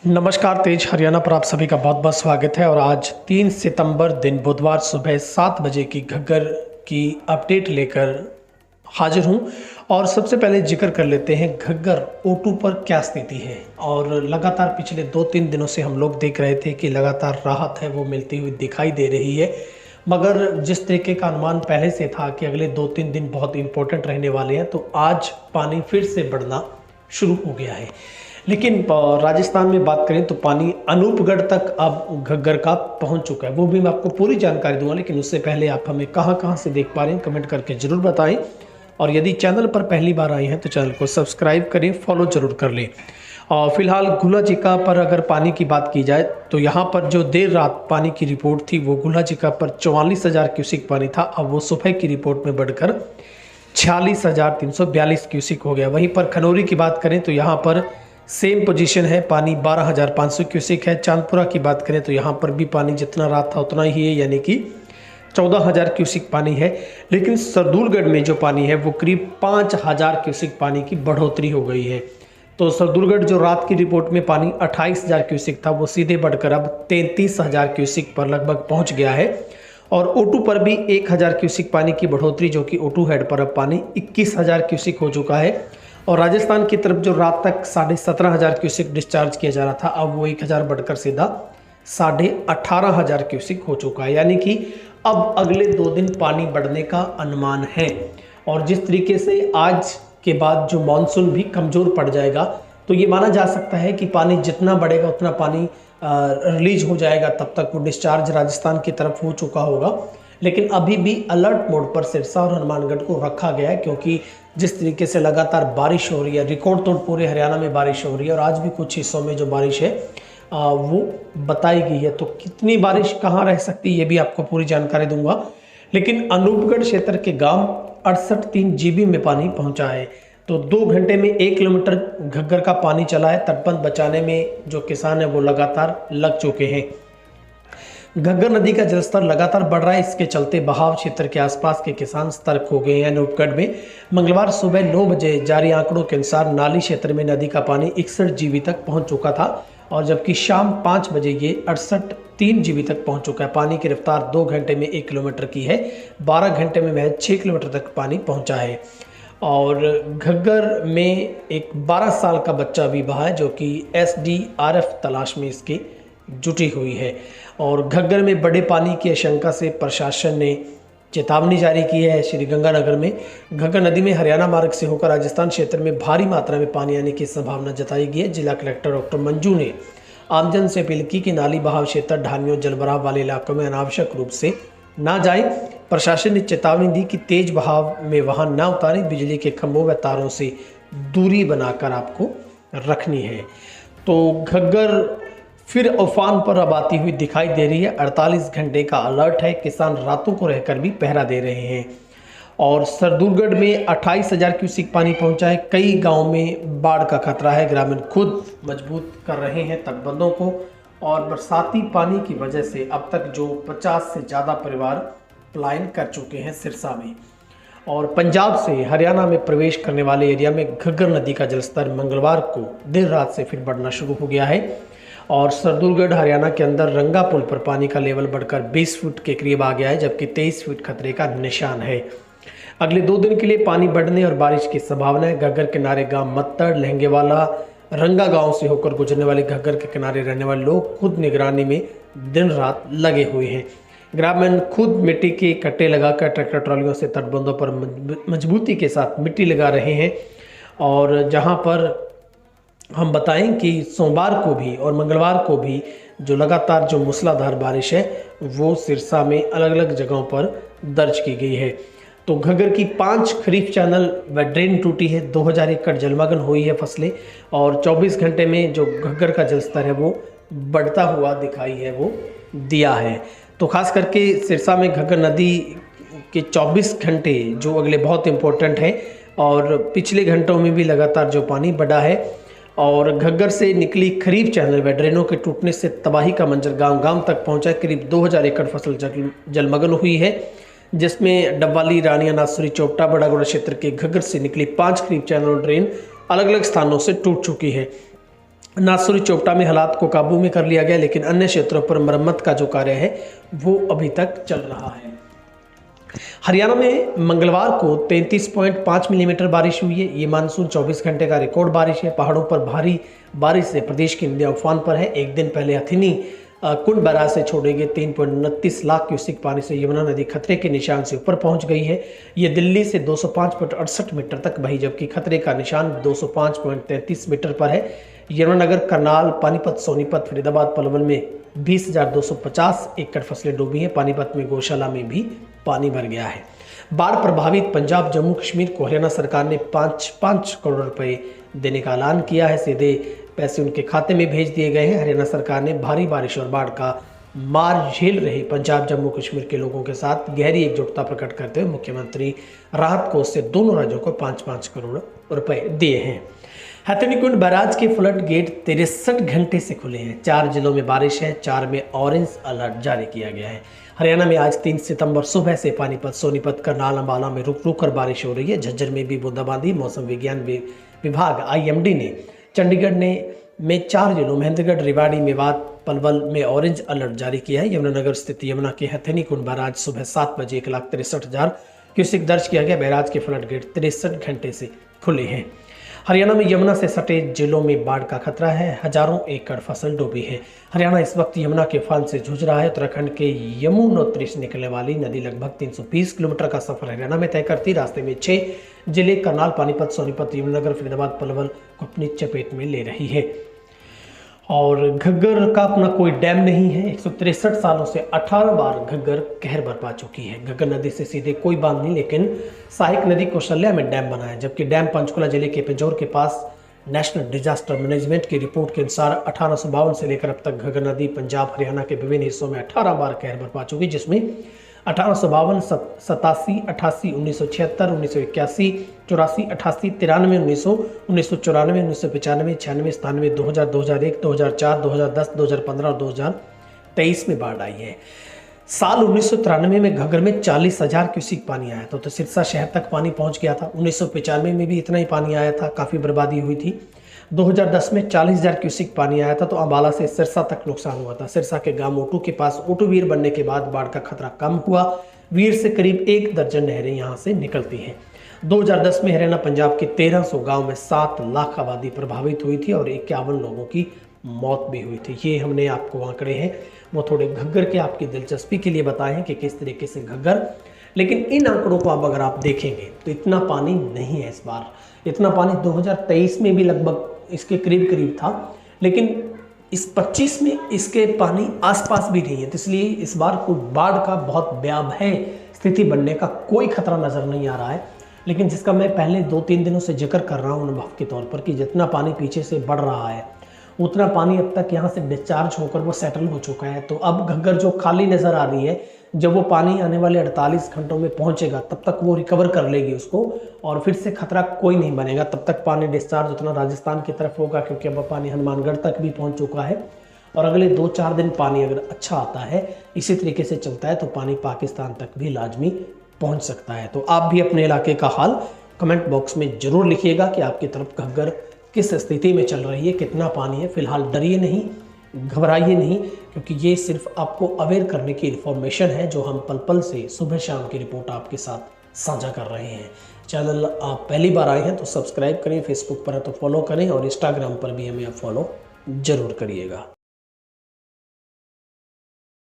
नमस्कार, तेज हरियाणा पर आप सभी का बहुत बहुत स्वागत है। और आज 3 सितंबर दिन बुधवार सुबह 7 बजे की घग्गर की अपडेट लेकर हाजिर हूं। और सबसे पहले जिक्र कर लेते हैं घग्गर O2 पर क्या स्थिति है। और लगातार पिछले 2-3 दिनों से हम लोग देख रहे थे कि लगातार राहत है वो मिलती हुई दिखाई दे रही है, मगर जिस तरीके का अनुमान पहले से था कि अगले 2-3 दिन बहुत इंपॉर्टेंट रहने वाले हैं, तो आज पानी फिर से बढ़ना शुरू हो गया है। लेकिन राजस्थान में बात करें तो पानी अनूपगढ़ तक अब घग्गर का पहुंच चुका है। वो भी मैं आपको पूरी जानकारी दूंगा, लेकिन उससे पहले आप हमें कहां से देख पा रहे हैं कमेंट करके जरूर बताएं। और यदि चैनल पर पहली बार आए हैं तो चैनल को सब्सक्राइब करें, फॉलो जरूर कर लें। और फिलहाल गुल्हाजिका पर अगर पानी की बात की जाए तो यहाँ पर जो देर रात पानी की रिपोर्ट थी वो गुल्हाजिका पर 44,000 क्यूसिक पानी था। अब वो सुबह की रिपोर्ट में बढ़कर 46,342 क्यूसिक हो गया। वहीं पर खनौरी की बात करें तो यहाँ पर सेम पोजीशन है, पानी 12,500 क्यूसिक है। चांदपुरा की बात करें तो यहाँ पर भी पानी जितना रात था उतना ही है, यानी कि 14,000 क्यूसिक पानी है। लेकिन सरदूलगढ़ में जो पानी है वो करीब 5,000 क्यूसिक पानी की बढ़ोतरी हो गई है। तो सरदूलगढ़ जो रात की रिपोर्ट में पानी 28,000 क्यूसिक था वो सीधे बढ़कर अब 33,000 क्यूसिक पर लगभग पहुँच गया है। और O2 पर भी 1,000 क्यूसिक पानी की बढ़ोतरी, जो कि O2 हेड पर अब पानी 21,000 क्यूसिक हो चुका है। और राजस्थान की तरफ जो रात तक 17,500 क्यूसिक डिस्चार्ज किया जा रहा था, अब वो 1,000 बढ़कर सीधा 18,500 क्यूसिक हो चुका है। यानी कि अब अगले 2 दिन पानी बढ़ने का अनुमान है। और जिस तरीके से आज के बाद जो मानसून भी कमज़ोर पड़ जाएगा, तो ये माना जा सकता है कि पानी जितना बढ़ेगा उतना पानी रिलीज हो जाएगा। तब तक वो डिस्चार्ज राजस्थान की तरफ हो चुका होगा। लेकिन अभी भी अलर्ट मोड पर सिरसा और हनुमानगढ़ को रखा गया है, क्योंकि जिस तरीके से लगातार बारिश हो रही है, रिकॉर्ड तोड़ पूरे हरियाणा में बारिश हो रही है। और आज भी कुछ हिस्सों में जो बारिश है वो बताई गई है। तो कितनी बारिश कहाँ रह सकती है ये भी आपको पूरी जानकारी दूंगा। लेकिन अनूपगढ़ क्षेत्र के गांव 68-3 GB में पानी पहुंचा है। तो 2 घंटे में 1 किलोमीटर घग्गर का पानी चला है। तटबंध बचाने में जो किसान है वो लगातार लग चुके हैं। घग्गर नदी का जलस्तर लगातार बढ़ रहा है। इसके चलते बहाव क्षेत्र के आसपास के किसान सतर्क हो गए हैं। अनूपगढ़ में मंगलवार सुबह 9 बजे जारी आंकड़ों के अनुसार नाली क्षेत्र में नदी का पानी 61 GB तक पहुंच चुका था, और जबकि शाम 5 बजे ये 68-3 GB तक पहुंच चुका है। पानी की रफ्तार 2 घंटे में 1 किलोमीटर की है। 12 घंटे में महज 6 किलोमीटर तक पानी पहुंचा है। और घग्गर में एक 12 साल का बच्चा भी बहा है, जो कि SDRF तलाश में इसकी जुटी हुई है। और घग्गर में बड़े पानी की आशंका से प्रशासन ने चेतावनी जारी की है। श्रीगंगानगर में घग्गर नदी में हरियाणा मार्ग से होकर राजस्थान क्षेत्र में भारी मात्रा में पानी आने की संभावना जताई गई है। जिला कलेक्टर डॉक्टर मंजू ने आमजन से अपील की कि नाली बहाव क्षेत्र, ढानियों, जलभराव वाले इलाकों में अनावश्यक रूप से ना जाए। प्रशासन ने चेतावनी दी कि तेज बहाव में वाहन ना उतारें, बिजली के खंभों व तारों से दूरी बनाकर आपको रखनी है। तो घग्गर फिर उफान पर अब आती हुई दिखाई दे रही है। 48 घंटे का अलर्ट है। किसान रातों को रहकर भी पहरा दे रहे हैं। और सरदूलगढ़ में 28,000 क्यूसिक पानी पहुंचा है। कई गांव में बाढ़ का खतरा है। ग्रामीण खुद मजबूत कर रहे हैं तटबंधों को। और बरसाती पानी की वजह से अब तक जो 50 से ज़्यादा परिवार पलायन कर चुके हैं सिरसा में। और पंजाब से हरियाणा में प्रवेश करने वाले एरिया में घग्गर नदी का जलस्तर मंगलवार को देर रात से फिर बढ़ना शुरू हो गया है। और सरदूलगढ़ हरियाणा के अंदर रंगा पुल पर पानी का लेवल बढ़कर 20 फुट के करीब आ गया है, जबकि 23 फुट खतरे का निशान है। अगले 2 दिन के लिए पानी बढ़ने और बारिश की संभावना है। घग्गर किनारे गांव मत्तड़, लहंगेवाला, रंगा गांव से होकर गुजरने वाले घग्गर के किनारे रहने वाले लोग खुद निगरानी में दिन रात लगे हुए हैं। ग्रामीण खुद मिट्टी के कट्टे लगाकर ट्रैक्टर ट्रॉलियों से तटबंधों पर मजबूती के साथ मिट्टी लगा रहे हैं। और जहां पर हम बताएं कि सोमवार को भी और मंगलवार को भी जो लगातार जो मूसलाधार बारिश है वो सिरसा में अलग अलग जगहों पर दर्ज की गई है। तो घग्गर की 5 खरीफ चैनल व ड्रेन टूटी है। 2000 एकड़ जलमग्न हुई है फसलें। और 24 घंटे में जो घग्गर का जलस्तर है वो बढ़ता हुआ दिखाई है वो दिया है। तो खास करके सिरसा में घग्गर नदी के 24 घंटे जो अगले बहुत इंपॉर्टेंट हैं। और पिछले घंटों में भी लगातार जो पानी बढ़ा है। और घग्गर से निकली खरीफ चैनल व ड्रेनों के टूटने से तबाही का मंजर गांव गांव तक पहुंचा। करीब 2000 एकड़ फसल जलमग्न हुई है, जिसमें डब्बाली, रानिया, नासुरी, चोपटा, बड़ागुड़ा क्षेत्र के घग्गर से निकली 5 खरीफ चैनल और ड्रेन अलग अलग स्थानों से टूट चुकी है। नासुरी चोपटा में हालात को काबू में कर लिया गया, लेकिन अन्य क्षेत्रों पर मरम्मत का जो कार्य है वो अभी तक चल रहा है। हरियाणा में मंगलवार को 33.5 मिलीमीटर बारिश हुई है। ये मानसून 24 घंटे का रिकॉर्ड बारिश है। पहाड़ों पर भारी बारिश से प्रदेश की नदियां उफान पर है। एक दिन पहले हथिनी कुंड बैराज से छोड़े गए 3.29 लाख क्यूसेक पानी से यमुना नदी खतरे के निशान से ऊपर पहुंच गई है। ये दिल्ली से 205.68 मीटर तक बही, जबकि खतरे का निशान 205.33 मीटर पर है। यमुनानगर, करनाल, पानीपत, सोनीपत, फरीदाबाद, पलवल में 20,250 एकड़ फसलें डूबी हैं। पानीपत में गौशाला में भी पानी भर गया है। बाढ़ प्रभावित पंजाब, जम्मू कश्मीर को हरियाणा सरकार ने 5 करोड़ रुपए देने का ऐलान किया है। सीधे पैसे उनके खाते में भेज दिए गए हैं। हरियाणा सरकार ने भारी बारिश और बाढ़ का मार झेल रहे पंजाब, जम्मू कश्मीर के लोगों के साथ गहरी एकजुटता प्रकट करते हुए मुख्यमंत्री राहत कोष से दोनों राज्यों को 5-5 करोड़ रुपए दिए हैं। हथिनी कुंड बैराज के फ्लड गेट 63 घंटे से खुले हैं। 4 जिलों में बारिश है, 4 में ऑरेंज अलर्ट जारी किया गया है। हरियाणा में आज 3 सितंबर सुबह से पानीपत, सोनीपत, करनाल, अंबाला में रुक रुक कर बारिश हो रही है। झज्जर में भी बूंदाबांदी। मौसम विज्ञान विभाग IMD ने चंडीगढ़ में 4 जिलों महेंद्रगढ़, रेवाड़ी, मेवात, पलवल में ऑरेंज अलर्ट जारी किया है। यमुनानगर स्थित यमुना के हथिनी कुंड बैराज सुबह 7 बजे 1,63,000 क्यूसेक दर्ज किया गया। बैराज के फ्लड गेट 63 घंटे से खुले हैं। हरियाणा में यमुना से सटे जिलों में बाढ़ का खतरा है। हजारों एकड़ फसल डूबी है। हरियाणा इस वक्त यमुना के उफान से जूझ रहा है। उत्तराखंड के यमुनोत्री से निकलने वाली नदी लगभग 320 किलोमीटर का सफर हरियाणा में तय करती। रास्ते में 6 जिले करनाल, पानीपत, सोनीपत, यमुनानगर, फरीदाबाद, पलवल को अपनी चपेट में ले रही है। और घग्गर का अपना कोई डैम नहीं है। 163 सालों से 18 बार घग्गर कहर बरपा चुकी है। घग्गर नदी से सीधे कोई बांध नहीं, लेकिन सहायक नदी कौशल्या में डैम बना है, जबकि डैम पंचकुला जिले के पिंजौर के पास नेशनल डिजास्टर मैनेजमेंट की रिपोर्ट के अनुसार 1852 से लेकर अब तक घग्गर नदी पंजाब, हरियाणा के विभिन्न हिस्सों में 18 बार कहर बरपा चुकी, जिसमें 1852, 87, 88, 1976, 1981, 84, 88, 93, 1994, 1995, 96, 97, 2000, 2001, 2004, 2010, 2015 और 2023 में बाढ़ आई है। साल 1993 में घग्गर में 40,000 क्यूसेक पानी आया था, तो सिरसा शहर तक पानी पहुंच गया था। 1995 में भी इतना ही पानी आया था, काफ़ी बर्बादी हुई थी। 2010 में 40,000 क्यूसेक पानी आया था, तो अम्बाला से सिरसा तक नुकसान हुआ था। सिरसा के गांव ओटू के पास ओटू वीर बनने के बाद बाढ़ का खतरा कम हुआ। वीर से करीब 1 दर्जन नहरें यहां से निकलती हैं। 2010 में हरियाणा पंजाब के 1300 गांव में 7 लाख आबादी प्रभावित हुई थी और 51 लोगों की मौत भी हुई थी। ये हमने आपको आंकड़े हैं वो थोड़े घग्गर के आपकी दिलचस्पी के लिए बताए हैं कि किस तरीके से घग्गर, लेकिन इन आंकड़ों को अगर आप देखेंगे तो इतना पानी नहीं है इस बार। इतना पानी 2023 में भी लगभग इसके करीब था, लेकिन इस 25 में इसके पानी आसपास भी नहीं है, तो इसलिए इस बार कोई बाढ़ का बहुत भयावह स्थिति बनने का कोई खतरा नजर नहीं आ रहा है। लेकिन जिसका मैं पहले 2-3 दिनों से जिक्र कर रहा हूँ अनुभव के तौर पर कि जितना पानी पीछे से बढ़ रहा है उतना पानी अब तक यहाँ से डिस्चार्ज होकर वो सेटल हो चुका है। तो अब घग्गर जो खाली नजर आ रही है, जब वो पानी आने वाले 48 घंटों में पहुंचेगा तब तक वो रिकवर कर लेगी उसको और फिर से खतरा कोई नहीं बनेगा। तब तक पानी डिस्चार्ज उतना राजस्थान की तरफ होगा, क्योंकि अब पानी हनुमानगढ़ तक भी पहुंच चुका है। और अगले 2-4 दिन पानी अगर अच्छा आता है, इसी तरीके से चलता है, तो पानी पाकिस्तान तक भी लाजमी पहुंच सकता है। तो आप भी अपने इलाके का हाल कमेंट बॉक्स में जरूर लिखिएगा कि आपकी तरफ घग्गर किस स्थिति में चल रही है, कितना पानी है। फिलहाल डरिए नहीं, घबराइए नहीं, क्योंकि ये सिर्फ आपको अवेयर करने की इन्फॉर्मेशन है जो हम पल पल से सुबह शाम की रिपोर्ट आपके साथ साझा कर रहे हैं। चैनल आप पहली बार आए हैं तो सब्सक्राइब करें, फेसबुक पर है तो फॉलो करें और इंस्टाग्राम पर भी हमें आप फॉलो जरूर करिएगा।